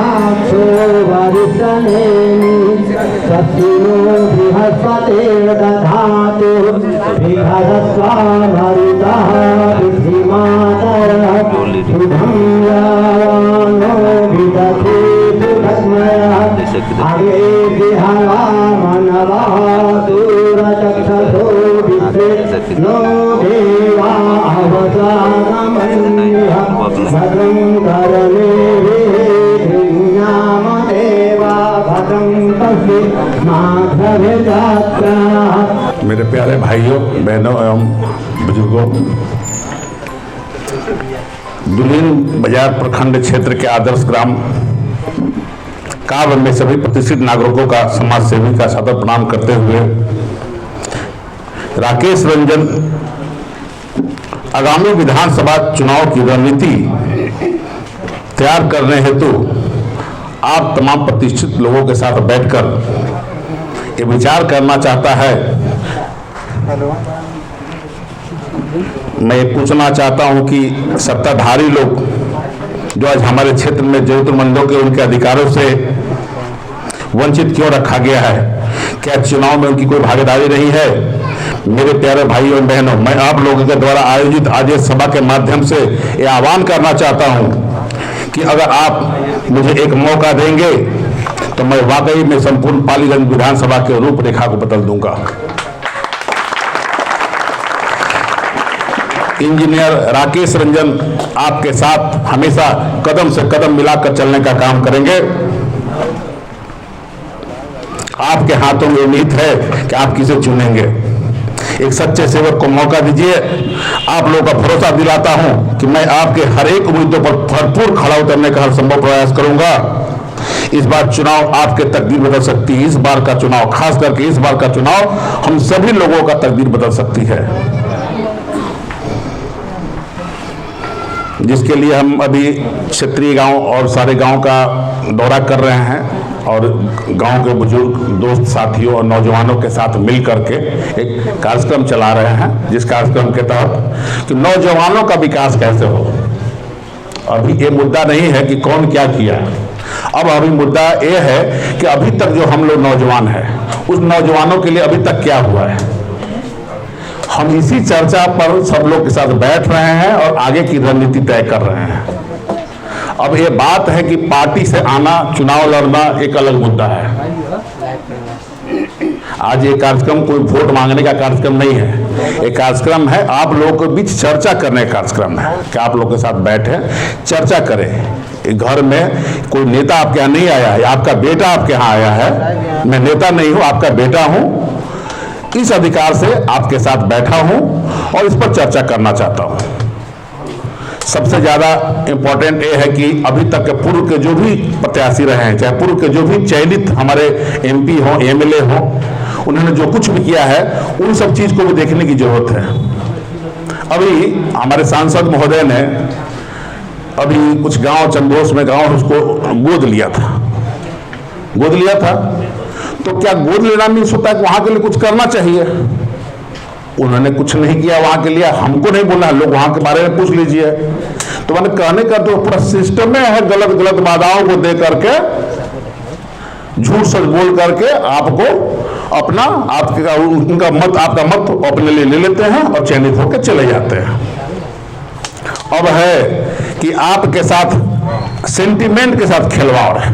देवाक्षो वरिष्ठनेमि सत्तिनो बृहस्पतिर्दधातु बृहदस्वा भरितः बुद्धिमातरः शुभं यावानो विदधि सुखस्मयः अगे विहवामनवः दूरचक्षसो विश्वे नो देवा अवसानमन्यः भद्रं कर्णेभिः शृण्वामदेवा भद्रं पश्येमाक्षभिर्यजत्राः। मेरे प्यारे भाइयों बहनों एवं बुजुर्गों, दुल्हिन बाजार प्रखंड क्षेत्र के आदर्श ग्राम काव्य में सभी प्रतिष्ठित नागरिकों का समाज सेवी का सादर प्रणाम करते हुए राकेश रंजन आगामी विधानसभा चुनाव की रणनीति तैयार करने हेतु आप तमाम प्रतिष्ठित लोगों के साथ बैठकर ये विचार करना चाहता है। मैं ये पूछना चाहता हूं कि सत्ताधारी लोग जो आज हमारे क्षेत्र में जरूरतमंदों के उनके अधिकारों से वंचित क्यों रखा गया है? क्या चुनाव में उनकी कोई भागीदारी नहीं है? मेरे प्यारे भाइयों और बहनों, मैं आप लोगों के द्वारा आयोजित आज इस सभा के माध्यम से ये आह्वान करना चाहता हूं कि अगर आप मुझे एक मौका देंगे तो मैं वाकई में संपूर्ण पालीगंज विधानसभा के रूपरेखा को बदल दूंगा। इंजीनियर राकेश रंजन आपके साथ हमेशा कदम से कदम मिलाकर चलने का काम करेंगे। आपके हाथों में उम्मीद है कि आप किसे चुनेंगे। एक सच्चे सेवक को मौका दीजिए। आप लोगों का भरोसा दिलाता हूं कि मैं आपके हर एक उम्मीदों पर भरपूर खड़ा उतरने का हर संभव प्रयास करूंगा। इस बार चुनाव आपके तकदीर बदल सकती है। इस बार का चुनाव, खास करके इस बार का चुनाव हम सभी लोगों का तकदीर बदल सकती है, जिसके लिए हम अभी क्षेत्रीय गांव और सारे गांव का दौरा कर रहे हैं और गांव के बुजुर्ग दोस्त साथियों और नौजवानों के साथ मिल करके एक कार्यक्रम चला रहे हैं, जिस कार्यक्रम के तहत कि नौजवानों का विकास कैसे हो। अभी ये मुद्दा नहीं है कि कौन क्या किया, अब अभी मुद्दा ये है कि अभी तक जो हम लोग नौजवान हैं उस नौजवानों के लिए अभी तक क्या हुआ है। हम इसी चर्चा पर सब लोग के साथ बैठ रहे हैं और आगे की रणनीति तय कर रहे हैं। अब ये बात है कि पार्टी से आना, चुनाव लड़ना एक अलग मुद्दा है। आज ये कार्यक्रम कोई वोट मांगने का कार्यक्रम नहीं है, एक कार्यक्रम है आप लोगों के बीच चर्चा करने का कार्यक्रम है कि आप लोगों के साथ बैठे चर्चा करें। एक घर में कोई नेता आपके यहाँ नहीं आया है, आपका बेटा आपके यहाँ आया है। मैं नेता नहीं हूँ, आपका बेटा हूँ। इस अधिकार से आपके साथ बैठा हूँ और इस पर चर्चा करना चाहता हूँ। सबसे ज्यादा इंपॉर्टेंट ये है कि अभी तक के पूर्व के जो भी प्रत्याशी रहे हैं, चाहे पूर्व के जो भी चयनित हमारे एमपी हो, एमएलए हो, उन्होंने जो कुछ भी किया है उन सब चीज को भी देखने की जरूरत है। अभी हमारे सांसद महोदय ने अभी कुछ गांव, चंदोस में गांव, उसको गोद लिया था। तो क्या गोद लेना मीन्स होता है कि वहां के लिए कुछ करना चाहिए? उन्होंने कुछ नहीं किया वहां के लिए, हमको नहीं बोला, लोग वहां के बारे में पूछ लीजिए। तो मैंने कहने का तो पूरा सिस्टम में है, गलत बाधाओं को दे करके, झूठ सच बोल करके आपको अपना, उनका मत, आपका मत अपने लिए ले लेते हैं और चयनित होकर चले जाते हैं। अब है कि आपके साथ सेंटिमेंट के साथ खिलवाड़ है।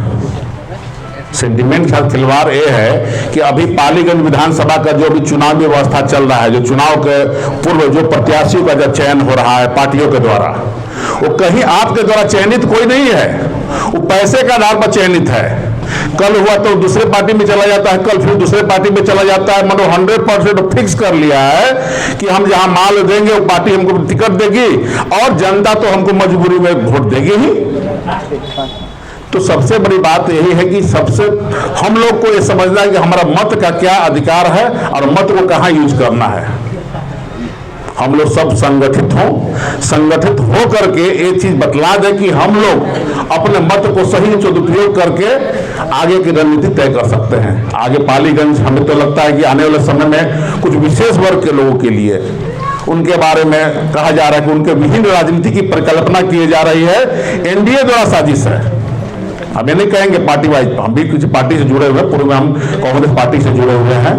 सेंटिमेंट के साथ खिलवाड़ ये है कि अभी पालीगंज विधानसभा का जो भी चुनावी व्यवस्था चल रहा है, जो चुनाव के पूर्व जो प्रत्याशियों का जो चयन हो रहा है पार्टियों के द्वारा, वो कहीं आपके द्वारा चयनित कोई नहीं है, वो पैसे के आधार पर चयनित है। कल हुआ तो दूसरे पार्टी में चला जाता है, कल फिर दूसरे पार्टी में चला जाता है। मतलब 100% फिक्स कर लिया है कि हम जहां माल देंगे वो पार्टी हमको टिकट देगी और जनता तो हमको मजबूरी में वोट देगी ही। तो सबसे बड़ी बात यही है कि सबसे हम लोग को ये समझना है कि हमारा मत का क्या अधिकार है और मत को कहाँ यूज करना है। हम लोग सब संगठित हो करके एक चीज बतला दे कि हम लोग अपने मत को सही सदुपयोग करके आगे की रणनीति तय कर सकते हैं। आगे पालीगंज हमें तो लगता है कि आने वाले समय में कुछ विशेष वर्ग के लोगों के लिए उनके बारे में कहा जा रहा है कि उनके विभिन्न राजनीति की परिकल्पना की जा रही है। एनडीए द्वारा साजिश है। हम ये नहीं कहेंगे पार्टी वाइज, हम भी किसी पार्टी से जुड़े हुए, पूर्व में हम कांग्रेस पार्टी से जुड़े हुए हैं।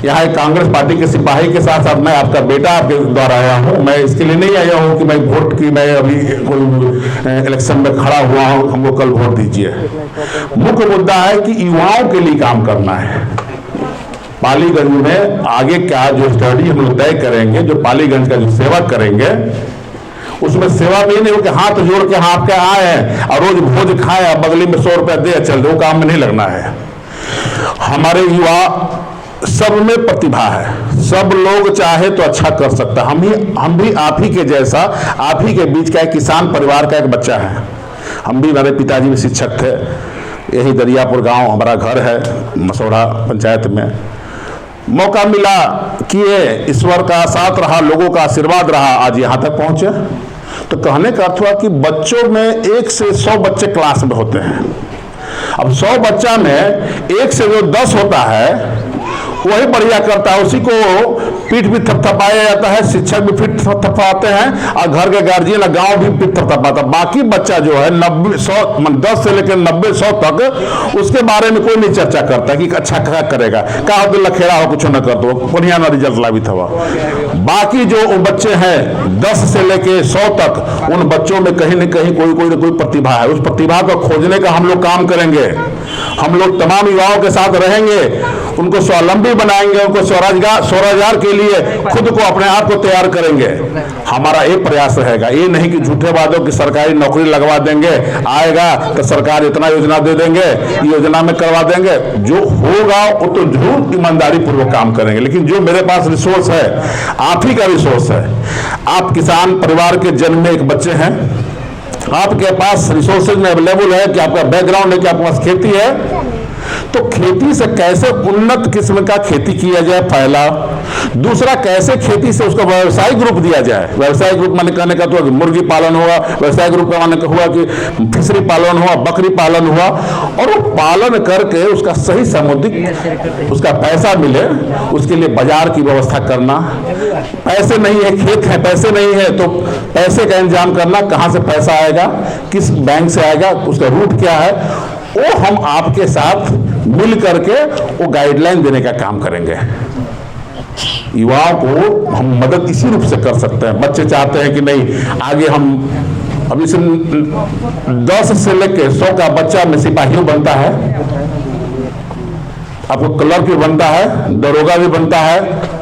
यहाँ एक कांग्रेस पार्टी के सिपाही के साथ साथ मैं आपका बेटा आपके द्वारा आया हूँ। मैं इसके लिए नहीं आया हूँ कि मैं वोट की, मैं अभी कोई इलेक्शन में खड़ा हुआ हूँ, हमको कल वोट दीजिए। मुख्य मुद्दा है कि युवाओं के लिए काम करना है। पालीगंज में आगे क्या जो स्टडी हम लोग तय करेंगे, जो पालीगंज का जो सेवा करेंगे, उसमें सेवा भी नहीं हो कि हाथ जोड़ के हाँ आपके आए हैं और रोज भोज खाए, बगली में 100 रुपया दे चल दो, काम में नहीं लगना है। हमारे युवा सब में प्रतिभा है, सब लोग चाहे तो अच्छा कर सकता है। हम भी आप ही के जैसा, आप ही के बीच का एक किसान परिवार का एक बच्चा है। हम भी, मेरे पिताजी भी शिक्षक थे, यही दरियापुर गांव हमारा घर है, मसौड़ा पंचायत में। मौका मिला, किए, ईश्वर का साथ रहा, लोगों का आशीर्वाद रहा, आज यहाँ तक पहुंचे। तो कहने का अर्थ हुआ कि बच्चों में 1 से 100 बच्चे क्लास में होते हैं। अब 100 बच्चा में 1 से जो 10 होता है वही बढ़िया करता है, उसी को पीठ भी थपथपाया जाता है, शिक्षक भी पीठ थपथपाते हैं और घर के गार्जियन गांव भी पीठ थपथपाता। बाकी बच्चा जो है 10 से लेकर 90-100 तक उसके बारे में कोई नहीं चर्चा करता कि अच्छा क्या करेगा, क्या हो लखेड़ा हो, कुछ न कर दो, बढ़िया ना रिजल्ट लाभी था। बाकी जो बच्चे हैं 10 से लेकर 100 तक, उन बच्चों में कहीं न कहीं कोई न कोई प्रतिभा है। उस प्रतिभा को खोजने का हम लोग काम करेंगे। हम लोग तमाम युवाओं के साथ रहेंगे, उनको स्वावलंबी बनाएंगे, उनको स्वरोजगार के लिए खुद को, अपने आप को तैयार करेंगे। हमारा एक प्रयास रहेगा, ये नहीं कि झूठे वादों की सरकारी नौकरी लगवा देंगे, आएगा तो सरकार इतना योजना दे देंगे, योजना में करवा देंगे। जो होगा वो तो जरूर ईमानदारी पूर्वक काम करेंगे। लेकिन जो मेरे पास रिसोर्स है, आप ही का रिसोर्स है। आप किसान परिवार के जन्म में एक बच्चे हैं, आपके पास रिसोर्सेज में अवेलेबल है कि आपका बैकग्राउंड है कि आपके पास खेती है, तो खेती से कैसे उन्नत किस्म का खेती किया जाए, पहला। दूसरा, कैसे खेती से उसको व्यवसायिक रूप दिया जाए। व्यवसायिक रूप माने कहने का तो मुर्गी पालन हुआ, व्यवसायिक रूप का माने हुआ कि फिशरी पालन हुआ, बकरी पालन हुआ, और वो पालन करके उसका सही सामुदायिक उसका पैसा मिले, उसके लिए बाजार की व्यवस्था करना। पैसे नहीं है, खेत है, पैसे नहीं है, तो पैसे का इंतजाम करना, कहाँ से पैसा आएगा, किस बैंक से आएगा, उसका रूट क्या है, वो हम आपके साथ मिल करके वो गाइडलाइन देने का काम करेंगे। युवाओं को हम मदद इसी रूप से कर सकते हैं। बच्चे चाहते हैं कि नहीं आगे हम, अभी से 10 से लेकर 100 का बच्चा में सिपाही बनता है, आपको क्लर्क भी बनता है, दरोगा भी बनता है,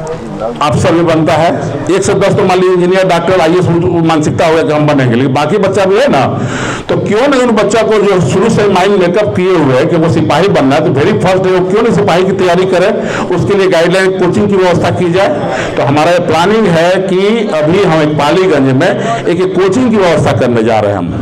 अफसर भी बनता है। 1 से 10 तो मान लीजिए इंजीनियर, डॉक्टर, IAS मानसिकता हो कि हम बनेंगे, लेकिन बाकी बच्चा भी है ना, तो क्यों नहीं उन बच्चा को जो शुरू से माइंड मेकअप किए हुए है कि वो सिपाही बनना है, तो वेरी फर्स्ट है, क्यों नहीं सिपाही की तैयारी करें, उसके लिए गाइडलाइन कोचिंग की व्यवस्था की जाए। तो हमारा प्लानिंग है कि अभी हम एक पालीगंज में एक कोचिंग की व्यवस्था करने जा रहे हैं हम,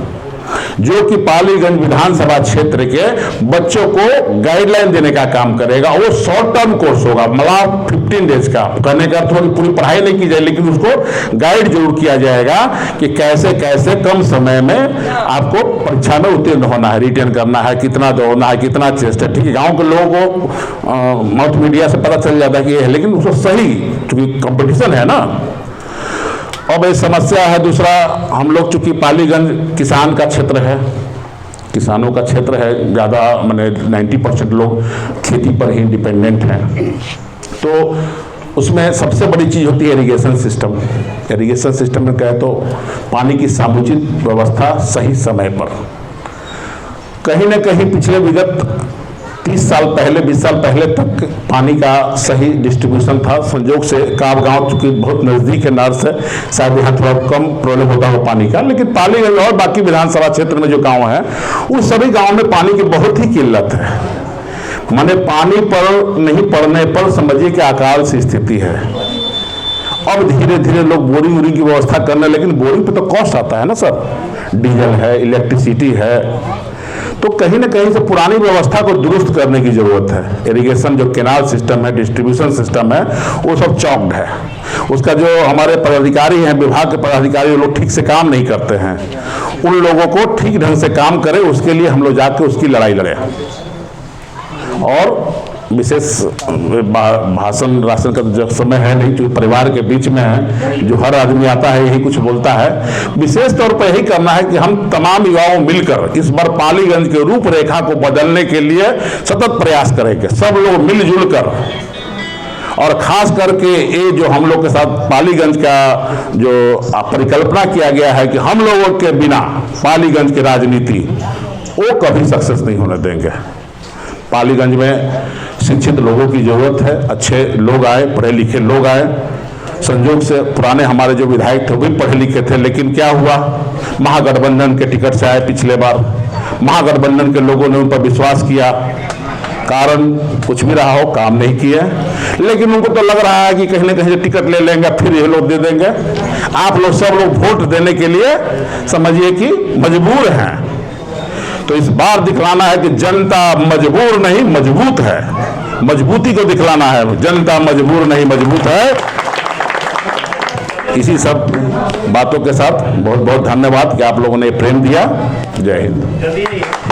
जो कि पालीगंज विधानसभा क्षेत्र के बच्चों को गाइडलाइन देने का काम करेगा। वो शॉर्ट टर्म कोर्स होगा, मतलब 15 डेज का। कहने का थोड़ी पूरी पढ़ाई नहीं की जाए, लेकिन उसको गाइड जरूर किया जाएगा कि कैसे कैसे कम समय में आपको परीक्षा में उत्तीर्ण होना है, रिटर्न करना है, कितना दौड़ना है, कितना चेस्ट है। ठीक है, गाँव के लोगों को माउथ मीडिया से पता चल जाता है कि ये है, लेकिन उसको सही, क्योंकि कंपटीशन है ना। अब ये समस्या है। दूसरा, हम लोग चूंकि पालीगंज किसान का क्षेत्र है, किसानों का क्षेत्र है, ज़्यादा मैंने 90% लोग खेती पर ही डिपेंडेंट हैं, तो उसमें सबसे बड़ी चीज़ होती है इरिगेशन सिस्टम। इरिगेशन सिस्टम में कहे तो पानी की समुचित व्यवस्था सही समय पर। कहीं न कहीं पिछले विगत 30 साल पहले, 20 साल पहले तक पानी का सही डिस्ट्रीब्यूशन था। संजोग से काब गांव चूंकि बहुत नज़दीक है नहर से, शायद यहाँ थोड़ा कम प्रॉब्लम होता हो पानी का, लेकिन पालीगंज और बाकी विधानसभा क्षेत्र में जो गांव है, उन सभी गांव में पानी की बहुत ही किल्लत है। माने पानी पर नहीं पड़ने पर समझिए कि अकाल सी स्थिति है। अब धीरे धीरे लोग बोरिंग वोरिंग की व्यवस्था करने, लेकिन बोरिंग पे तो कॉस्ट आता है ना सर, डीजल है, इलेक्ट्रिसिटी है, तो कहीं ना कहीं से पुरानी व्यवस्था को दुरुस्त करने की जरूरत है। इरिगेशन जो कैनाल सिस्टम है, डिस्ट्रीब्यूशन सिस्टम है, वो सब चौक्ड है। उसका जो हमारे पदाधिकारी हैं, विभाग के पदाधिकारी, वो लोग ठीक से काम नहीं करते हैं। उन लोगों को ठीक ढंग से काम करें, उसके लिए हम लोग जाके उसकी लड़ाई लड़े। और विशेष भाषण राशन का जो समय है नहीं, जो परिवार के बीच में है, जो हर आदमी आता है यही कुछ बोलता है। विशेष तौर पर यही करना है कि हम तमाम युवाओं मिलकर इस बार पालीगंज के रूपरेखा को बदलने के लिए सतत प्रयास करेंगे, सब लोग मिलजुल कर। और खास करके ये जो हम लोग के साथ पालीगंज का जो परिकल्पना किया गया है कि हम लोगों के बिना पालीगंज की राजनीति वो कभी सक्सेस नहीं होने देंगे। पालीगंज में शिक्षित लोगों की जरूरत है, अच्छे लोग आए, पढ़े लिखे लोग आए। संयोग से पुराने हमारे जो विधायक थे वो भी पढ़े लिखे थे, लेकिन क्या हुआ, महागठबंधन के टिकट से आए पिछले बार। महागठबंधन के लोगों ने उन पर विश्वास किया, कारण कुछ भी रहा हो, काम नहीं किए, लेकिन उनको तो लग रहा है कि कहीं ना कहीं टिकट ले लेंगे फिर ये लोग दे देंगे। आप लोग सब लोग वोट देने के लिए समझिए कि मजबूर हैं। तो इस बार दिखलाना है कि जनता मजबूर नहीं मजबूत है, मजबूती को दिखलाना है। जनता मजबूर नहीं मजबूत है। इसी सब बातों के साथ बहुत बहुत धन्यवाद कि आप लोगों ने प्रेम दिया। जय हिंद।